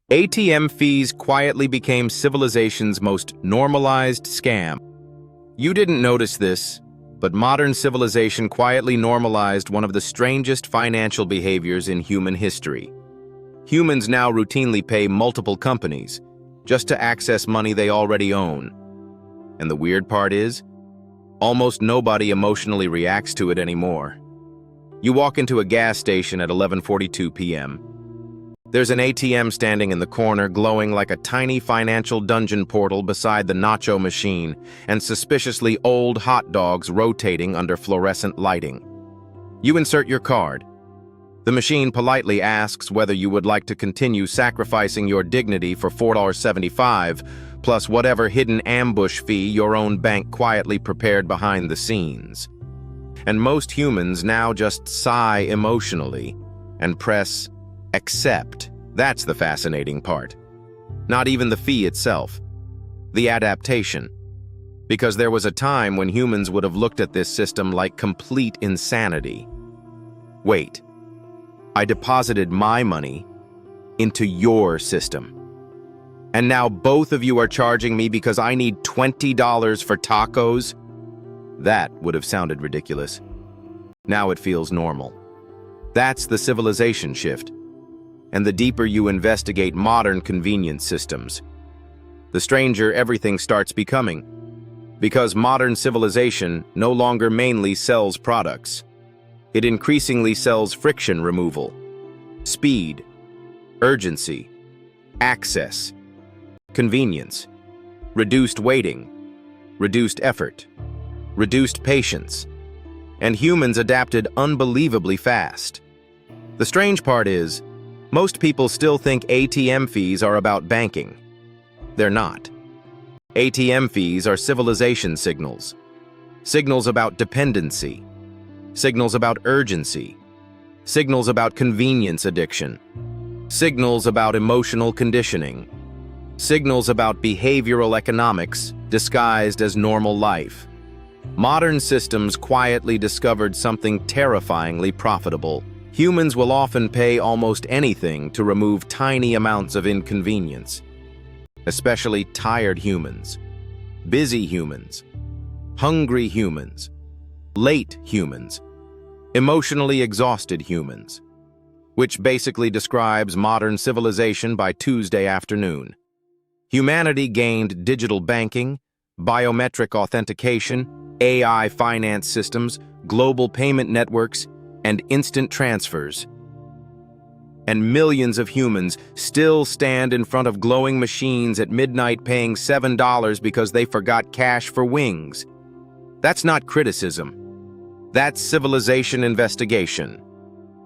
ATM fees quietly became civilization's most normalized scam. You didn't notice this, but modern civilization quietly normalized one of the strangest financial behaviors in human history. Humans now routinely pay multiple companies just to access money they already own. And the weird part is, almost nobody emotionally reacts to it anymore. You walk into a gas station at 11:42 p.m. There's an ATM standing in the corner, glowing like a tiny financial dungeon portal beside the nacho machine, and suspiciously old hot dogs rotating under fluorescent lighting. You insert your card. The machine politely asks whether you would like to continue sacrificing your dignity for $4.75, plus whatever hidden ambush fee your own bank quietly prepared behind the scenes. And most humans now just sigh emotionally and press accept. That's the fascinating part. Not even the fee itself. The adaptation. Because there was a time when humans would have looked at this system like complete insanity. Wait. I deposited my money into your system. And now both of you are charging me because I need $20 for tacos? That would have sounded ridiculous. Now it feels normal. That's the civilization shift. And the deeper you investigate modern convenience systems, the stranger everything starts becoming. Because modern civilization no longer mainly sells products. It increasingly sells friction removal, speed, urgency, access, convenience, reduced waiting, reduced effort, reduced patience, and humans adapted unbelievably fast. The strange part is, most people still think ATM fees are about banking. They're not. ATM fees are civilization signals. Signals about dependency. Signals about urgency. Signals about convenience addiction. Signals about emotional conditioning. Signals about behavioral economics disguised as normal life. Modern systems quietly discovered something terrifyingly profitable. Humans will often pay almost anything to remove tiny amounts of inconvenience. Especially tired humans, busy humans, hungry humans, late humans, emotionally exhausted humans, which basically describes modern civilization by Tuesday afternoon. Humanity gained digital banking, biometric authentication, AI finance systems, global payment networks, and instant transfers. And millions of humans still stand in front of glowing machines at midnight paying $7 because they forgot cash for wings. That's not criticism. That's civilization investigation.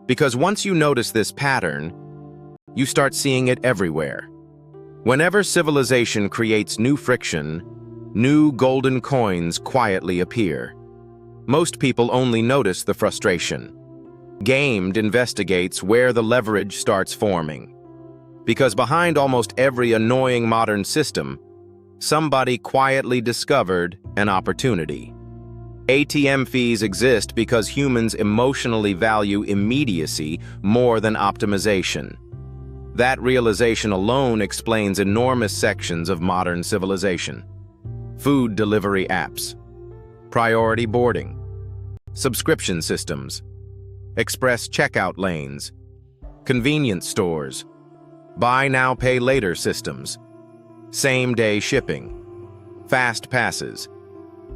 Because once you notice this pattern, you start seeing it everywhere. Whenever civilization creates new friction, new golden coins quietly appear. Most people only notice the frustration. Gaimed investigates where the leverage starts forming. Because behind almost every annoying modern system, somebody quietly discovered an opportunity. ATM fees exist because humans emotionally value immediacy more than optimization. That realization alone explains enormous sections of modern civilization. Food delivery apps, priority boarding, subscription systems, express checkout lanes, convenience stores, buy now pay later systems, same-day shipping, fast passes,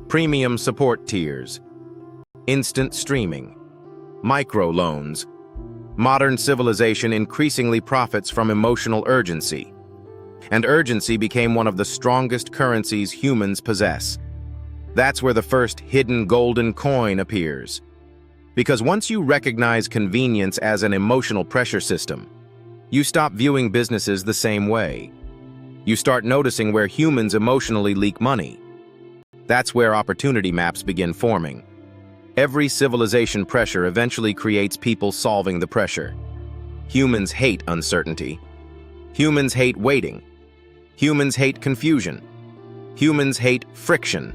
premium support tiers, instant streaming, microloans. Modern civilization increasingly profits from emotional urgency, and urgency became one of the strongest currencies humans possess. That's where the first hidden golden coin appears. Because once you recognize convenience as an emotional pressure system, you stop viewing businesses the same way. You start noticing where humans emotionally leak money. That's where opportunity maps begin forming. Every civilization pressure eventually creates people solving the pressure. Humans hate uncertainty. Humans hate waiting. Humans hate confusion. Humans hate friction.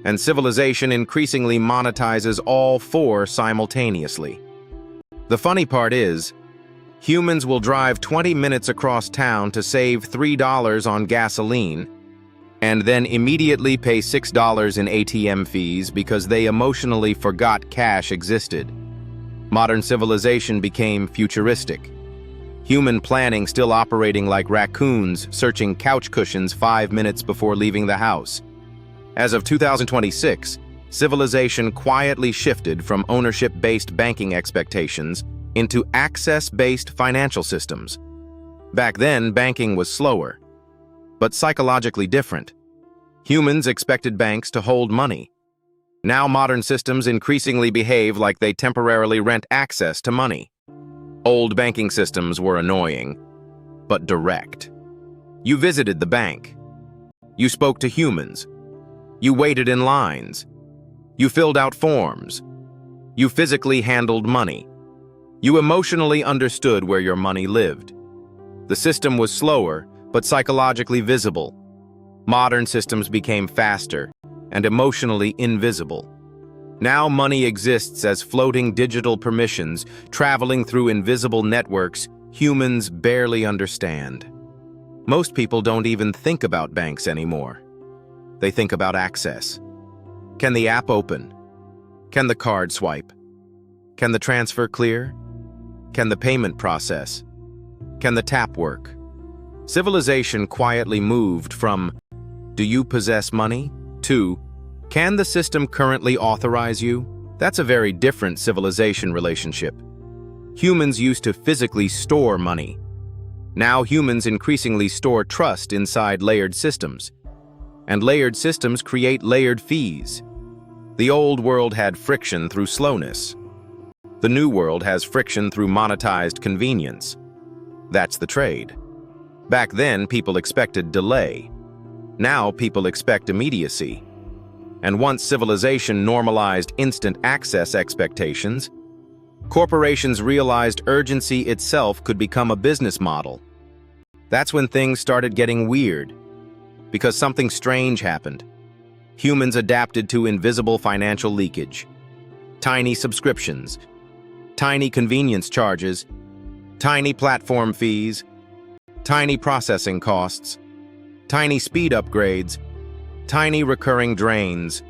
And civilization increasingly monetizes all four simultaneously. The funny part is, Humans will drive 20 minutes across town to save $3 on gasoline, and then immediately pay $6 in ATM fees because they emotionally forgot cash existed. Modern civilization became futuristic. Human planning still operating like raccoons searching couch cushions 5 minutes before leaving the house. As of 2026, civilization quietly shifted from ownership-based banking expectations into access-based financial systems. Back then, banking was slower, but psychologically different. Humans expected banks to hold money. Now modern systems increasingly behave like they temporarily rent access to money. Old banking systems were annoying, but direct. You visited the bank. You spoke to humans. You waited in lines. You filled out forms. You physically handled money. You emotionally understood where your money lived. The system was slower, but psychologically visible. Modern systems became faster and emotionally invisible. Now money exists as floating digital permissions, traveling through invisible networks humans barely understand. Most people don't even think about banks anymore. They think about access. Can the app open? Can the card swipe? Can the transfer clear? Can the payment process? Can the tap work? Civilization quietly moved from, "Do you possess money?" to, "Can the system currently authorize you?" That's a very different civilization relationship. Humans used to physically store money. Now humans increasingly store trust inside layered systems. And layered systems create layered fees. The old world had friction through slowness. The new world has friction through monetized convenience. That's the trade. Back then, people expected delay. Now, people expect immediacy. And once civilization normalized instant access expectations, corporations realized urgency itself could become a business model. That's when things started getting weird, because something strange happened. Humans adapted to invisible financial leakage. Tiny subscriptions, tiny convenience charges, tiny platform fees, tiny processing costs, tiny speed upgrades, tiny recurring drains.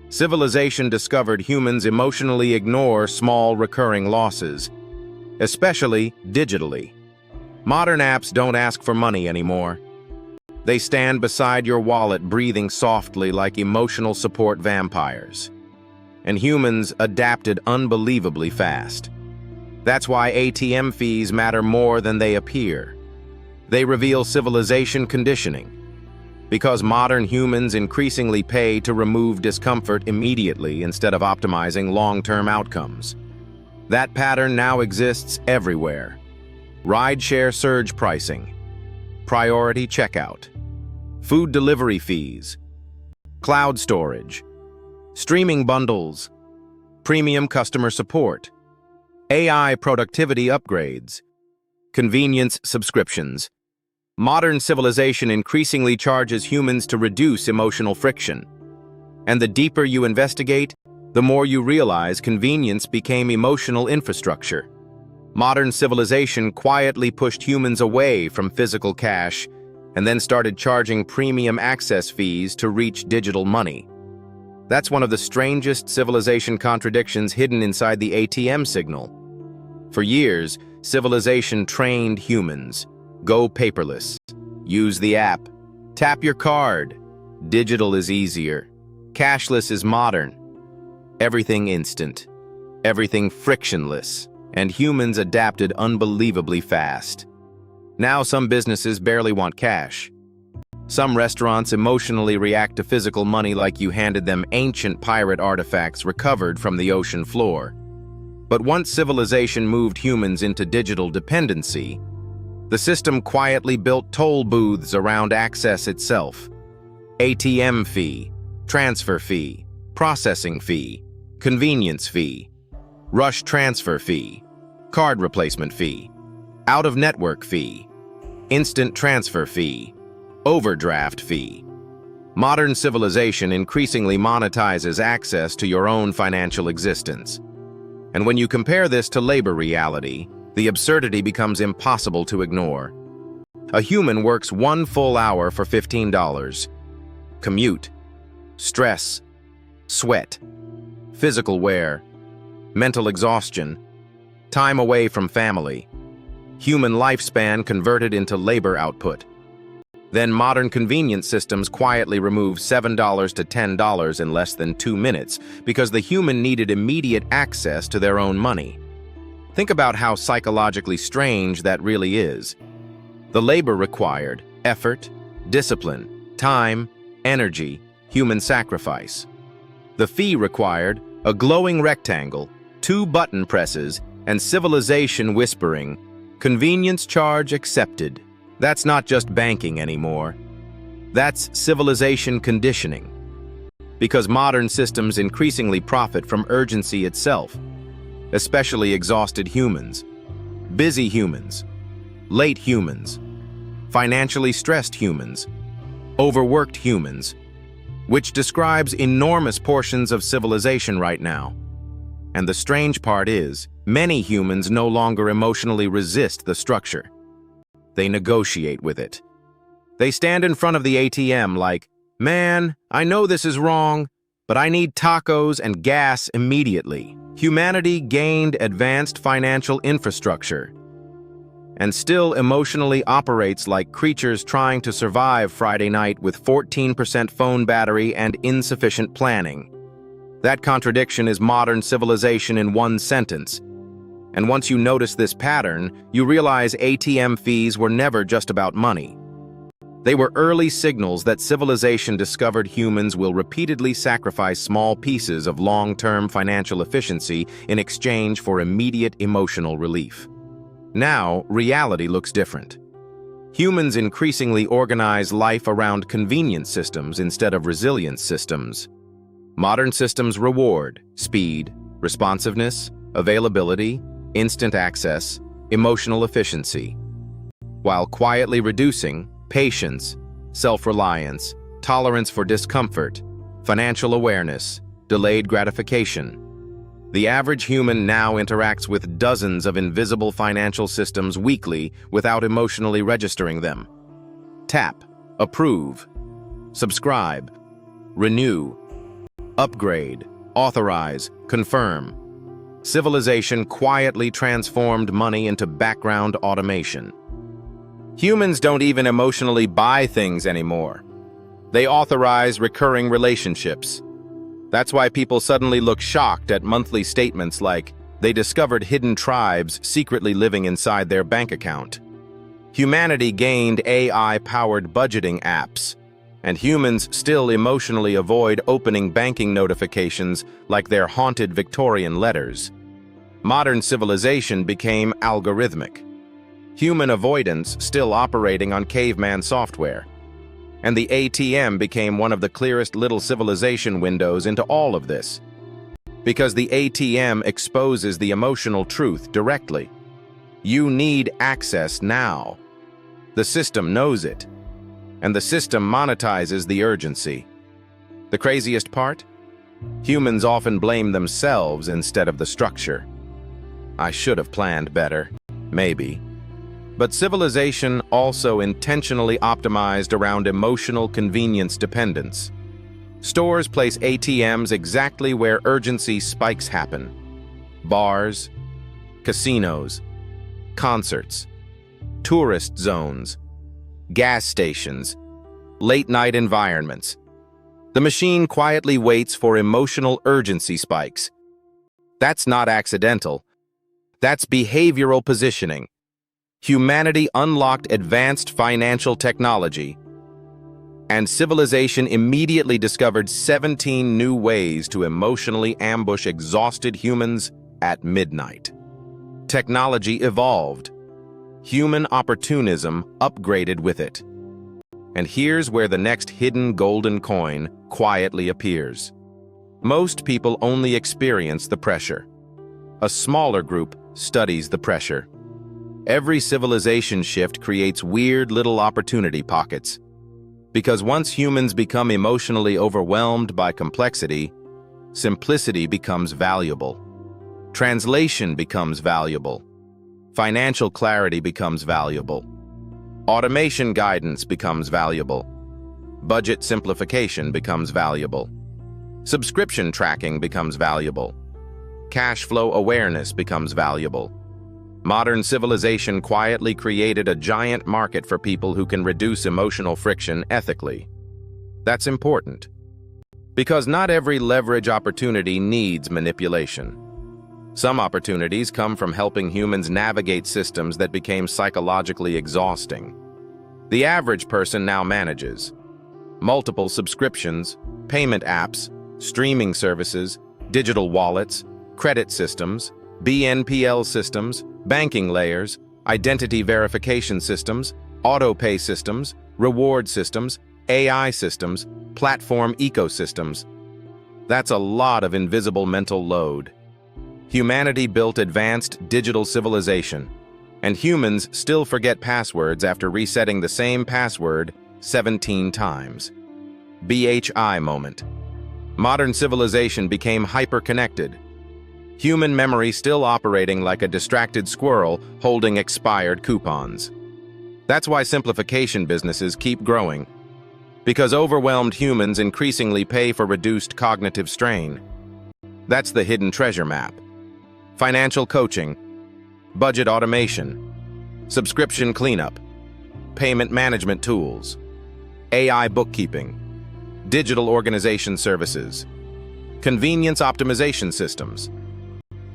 Civilization discovered humans emotionally ignore small recurring losses, especially digitally. Modern apps don't ask for money anymore. They stand beside your wallet breathing softly like emotional support vampires. And humans adapted unbelievably fast. That's why ATM fees matter more than they appear. They reveal civilization conditioning, because modern humans increasingly pay to remove discomfort immediately instead of optimizing long-term outcomes. That pattern now exists everywhere. Rideshare surge pricing, priority checkout, food delivery fees, cloud storage, streaming bundles, premium customer support, AI productivity upgrades, convenience subscriptions. Modern civilization increasingly charges humans to reduce emotional friction. And the deeper you investigate, the more you realize convenience became emotional infrastructure. Modern civilization quietly pushed humans away from physical cash and then started charging premium access fees to reach digital money. That's one of the strangest civilization contradictions hidden inside the ATM signal. For years, civilization trained humans. Go paperless. Use the app. Tap your card. Digital is easier. Cashless is modern. Everything instant. Everything frictionless. And humans adapted unbelievably fast. Now some businesses barely want cash. Some restaurants emotionally react to physical money like you handed them ancient pirate artifacts recovered from the ocean floor. But once civilization moved humans into digital dependency, the system quietly built toll booths around access itself. ATM fee, transfer fee, processing fee, convenience fee, rush transfer fee, card replacement fee, out-of-network fee, instant transfer fee, overdraft fee. Modern civilization increasingly monetizes access to your own financial existence. And when you compare this to labor reality, The absurdity becomes impossible to ignore. A human works 1 full hour for $15. Commute, stress, sweat, physical wear, mental exhaustion, time away from family, human lifespan converted into labor output. Then modern convenience systems quietly remove $7 to $10 in less than 2 minutes because the human needed immediate access to their own money. Think about how psychologically strange that really is. The labor required, effort, discipline, time, energy, human sacrifice. The fee required, a glowing rectangle, 2 button presses, and civilization whispering, "Convenience charge accepted." That's not just banking anymore. That's civilization conditioning. Because modern systems increasingly profit from urgency itself, especially exhausted humans, busy humans, late humans, financially stressed humans, overworked humans, which describes enormous portions of civilization right now. And the strange part is, many humans no longer emotionally resist the structure. They negotiate with it. They stand in front of the ATM like, "Man, I know this is wrong, but I need tacos and gas immediately." Humanity gained advanced financial infrastructure and still emotionally operates like creatures trying to survive Friday night with 14% phone battery and insufficient planning. That contradiction is modern civilization in one sentence. And once you notice this pattern, you realize ATM fees were never just about money. They were early signals that civilization discovered humans will repeatedly sacrifice small pieces of long-term financial efficiency in exchange for immediate emotional relief. Now, reality looks different. Humans increasingly organize life around convenience systems instead of resilience systems. Modern systems reward speed, responsiveness, availability, instant access, emotional efficiency, while quietly reducing patience, self-reliance, tolerance for discomfort, financial awareness, delayed gratification. The average human now interacts with dozens of invisible financial systems weekly without emotionally registering them. Tap, approve, subscribe, renew, upgrade, authorize, confirm. Civilization quietly transformed money into background automation. Humans don't even emotionally buy things anymore. They authorize recurring relationships. That's why people suddenly look shocked at monthly statements like they discovered hidden tribes secretly living inside their bank account. Humanity gained AI-powered budgeting apps, and humans still emotionally avoid opening banking notifications like their haunted Victorian letters. Modern civilization became algorithmic. Human avoidance still operating on caveman software. And the ATM became one of the clearest little civilization windows into all of this. Because the ATM exposes the emotional truth directly. You need access now. The system knows it. And the system monetizes the urgency. The craziest part? Humans often blame themselves instead of the structure. I should have planned better, maybe. But civilization also intentionally optimized around emotional convenience dependence. Stores place ATMs exactly where urgency spikes happen. Bars, casinos, concerts, tourist zones, gas stations, late-night environments. The machine quietly waits for emotional urgency spikes. That's not accidental. That's behavioral positioning. Humanity unlocked advanced financial technology, and civilization immediately discovered 17 new ways to emotionally ambush exhausted humans at midnight. Technology evolved. Human opportunism upgraded with it. And here's where the next hidden golden coin quietly appears. Most people only experience the pressure. A smaller group studies the pressure. Every civilization shift creates weird little opportunity pockets. Because once humans become emotionally overwhelmed by complexity, simplicity becomes valuable. Translation becomes valuable. Financial clarity becomes valuable. Automation guidance becomes valuable. Budget simplification becomes valuable. Subscription tracking becomes valuable. Cash flow awareness becomes valuable. Modern civilization quietly created a giant market for people who can reduce emotional friction ethically. That's important, because not every leverage opportunity needs manipulation. Some opportunities come from helping humans navigate systems that became psychologically exhausting. The average person now manages multiple subscriptions, payment apps, streaming services, digital wallets, credit systems, BNPL systems, banking layers, identity verification systems, auto-pay systems, reward systems, AI systems, platform ecosystems. That's a lot of invisible mental load. Humanity built advanced digital civilization, and humans still forget passwords after resetting the same password 17 times. BHI moment. Modern civilization became hyper-connected. Human memory still operating like a distracted squirrel holding expired coupons. That's why simplification businesses keep growing, because overwhelmed humans increasingly pay for reduced cognitive strain. That's the hidden treasure map. Financial coaching, budget automation, subscription cleanup, payment management tools, AI bookkeeping, digital organization services, convenience optimization systems.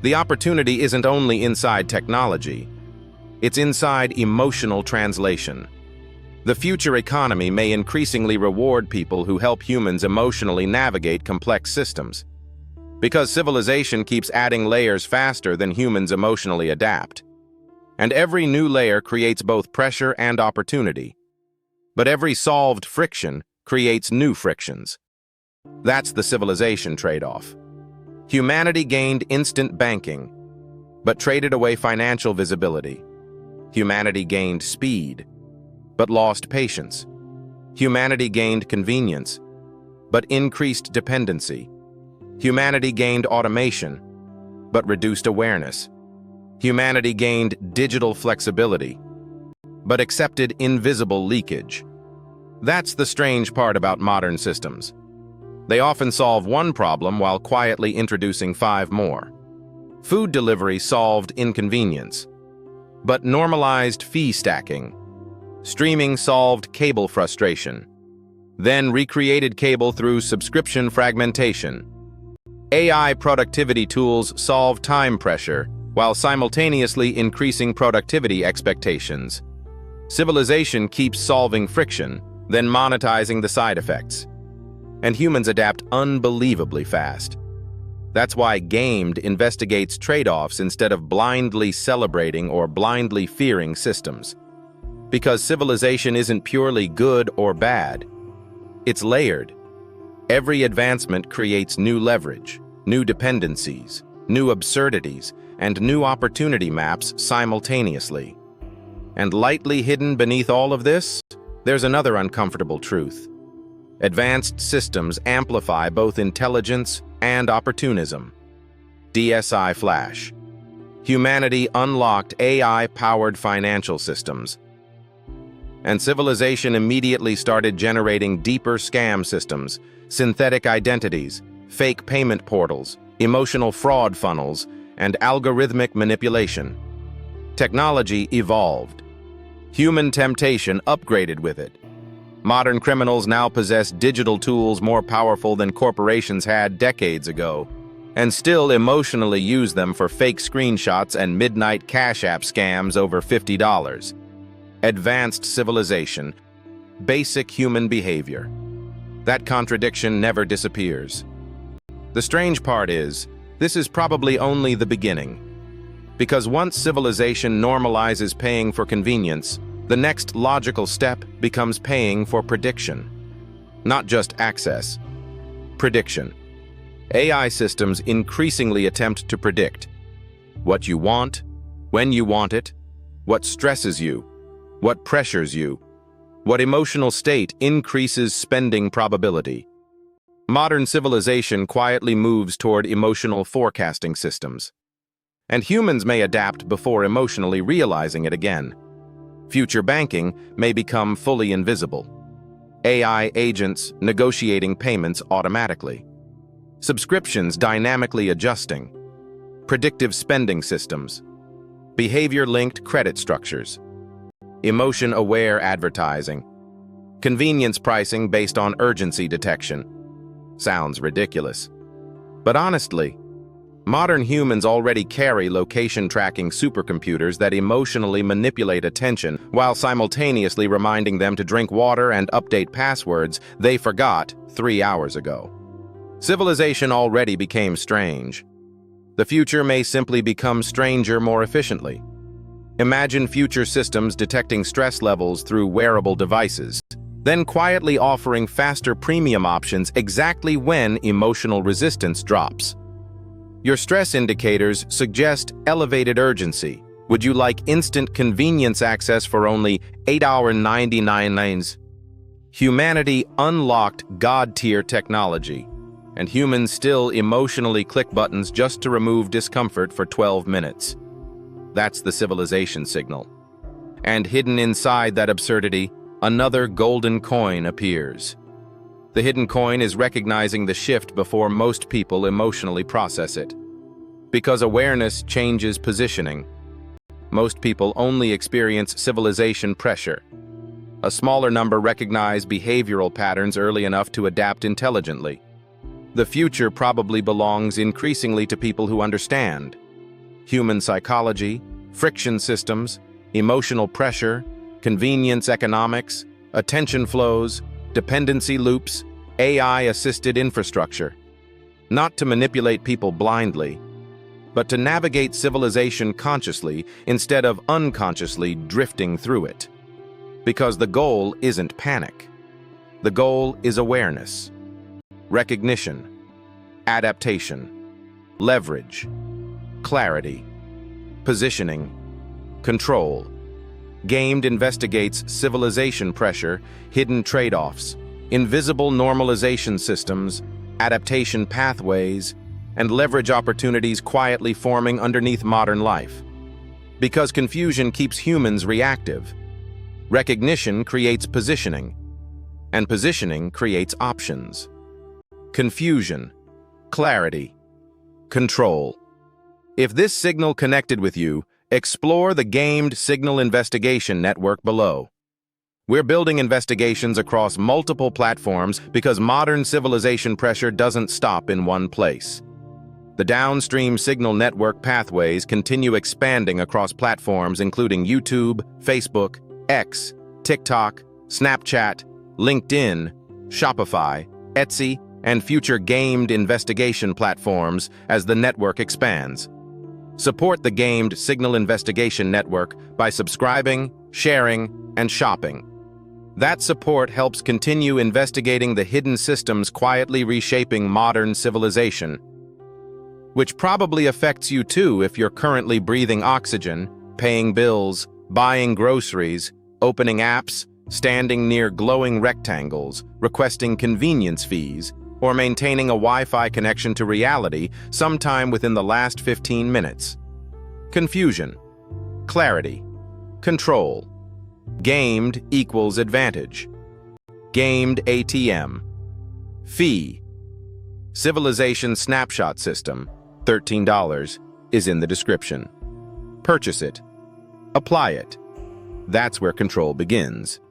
The opportunity isn't only inside technology, it's inside emotional translation. The future economy may increasingly reward people who help humans emotionally navigate complex systems, because civilization keeps adding layers faster than humans emotionally adapt. And every new layer creates both pressure and opportunity. But every solved friction creates new frictions. That's the civilization trade-off. Humanity gained instant banking, but traded away financial visibility. Humanity gained speed, but lost patience. Humanity gained convenience, but increased dependency. Humanity gained automation, but reduced awareness. Humanity gained digital flexibility, but accepted invisible leakage. That's the strange part about modern systems. They often solve one problem while quietly introducing 5 more. Food delivery solved inconvenience, but normalized fee stacking. Streaming solved cable frustration, then recreated cable through subscription fragmentation. AI productivity tools solve time pressure while simultaneously increasing productivity expectations. Civilization keeps solving friction, then monetizing the side effects. And humans adapt unbelievably fast. That's why Gaimed investigates trade-offs instead of blindly celebrating or blindly fearing systems. Because civilization isn't purely good or bad. It's layered. Every advancement creates new leverage, new dependencies, new absurdities, and new opportunity maps simultaneously. And lightly hidden beneath all of this, there's another uncomfortable truth. Advanced systems amplify both intelligence and opportunism. DSI flash. Humanity unlocked AI-powered financial systems, and civilization immediately started generating deeper scam systems, synthetic identities, fake payment portals, emotional fraud funnels, and algorithmic manipulation. Technology evolved. Human temptation upgraded with it. Modern criminals now possess digital tools more powerful than corporations had decades ago, and still emotionally use them for fake screenshots and midnight Cash App scams over $50. Advanced civilization, basic human behavior. That contradiction never disappears. The strange part is, this is probably only the beginning. Because once civilization normalizes paying for convenience, the next logical step becomes paying for prediction. Not just access, prediction. AI systems increasingly attempt to predict what you want, when you want it, what stresses you, what pressures you, what emotional state increases spending probability. Modern civilization quietly moves toward emotional forecasting systems. And humans may adapt before emotionally realizing it again. Future banking may become fully invisible. AI agents negotiating payments automatically. Subscriptions dynamically adjusting. Predictive spending systems. Behavior-linked credit structures. Emotion-aware advertising. Convenience pricing based on urgency detection. Sounds ridiculous. But honestly, modern humans already carry location-tracking supercomputers that emotionally manipulate attention while simultaneously reminding them to drink water and update passwords they forgot 3 hours ago. Civilization already became strange. The future may simply become stranger more efficiently. Imagine future systems detecting stress levels through wearable devices, then quietly offering faster premium options exactly when emotional resistance drops. Your stress indicators suggest elevated urgency. Would you like instant convenience access for only $8.99? Humanity unlocked God-tier technology, and humans still emotionally click buttons just to remove discomfort for 12 minutes. That's the civilization signal. And hidden inside that absurdity, another golden coin appears. The hidden coin is recognizing the shift before most people emotionally process it. Because awareness changes positioning, most people only experience civilization pressure. A smaller number recognize behavioral patterns early enough to adapt intelligently. The future probably belongs increasingly to people who understand human psychology, friction systems, emotional pressure, convenience economics, attention flows, dependency loops, AI-assisted infrastructure. Not to manipulate people blindly, but to navigate civilization consciously instead of unconsciously drifting through it. Because the goal isn't panic. The goal is awareness, recognition, adaptation, leverage, clarity, positioning, control. Gaimed investigates civilization pressure, hidden trade-offs, invisible normalization systems, adaptation pathways, and leverage opportunities quietly forming underneath modern life. Because confusion keeps humans reactive, recognition creates positioning, and positioning creates options. Confusion, clarity, control. If this signal connected with you, explore the Gaimed Signal Investigation Network below. We're building investigations across multiple platforms because modern civilization pressure doesn't stop in one place. The downstream signal network pathways continue expanding across platforms including YouTube, Facebook, X, TikTok, Snapchat, LinkedIn, Shopify, Etsy, and future Gaimed investigation platforms as the network expands. Support the Gaimed Signal Investigation Network by subscribing, sharing, and shopping. That support helps continue investigating the hidden systems quietly reshaping modern civilization, which probably affects you too if you're currently breathing oxygen, paying bills, buying groceries, opening apps, standing near glowing rectangles, requesting convenience fees, or maintaining a Wi-Fi connection to reality sometime within the last 15 minutes. Confusion, clarity, control. Gaimed equals advantage. Gaimed ATM. Fee. Civilization Snapshot System, $13, is in the description. Purchase it. Apply it. That's where control begins.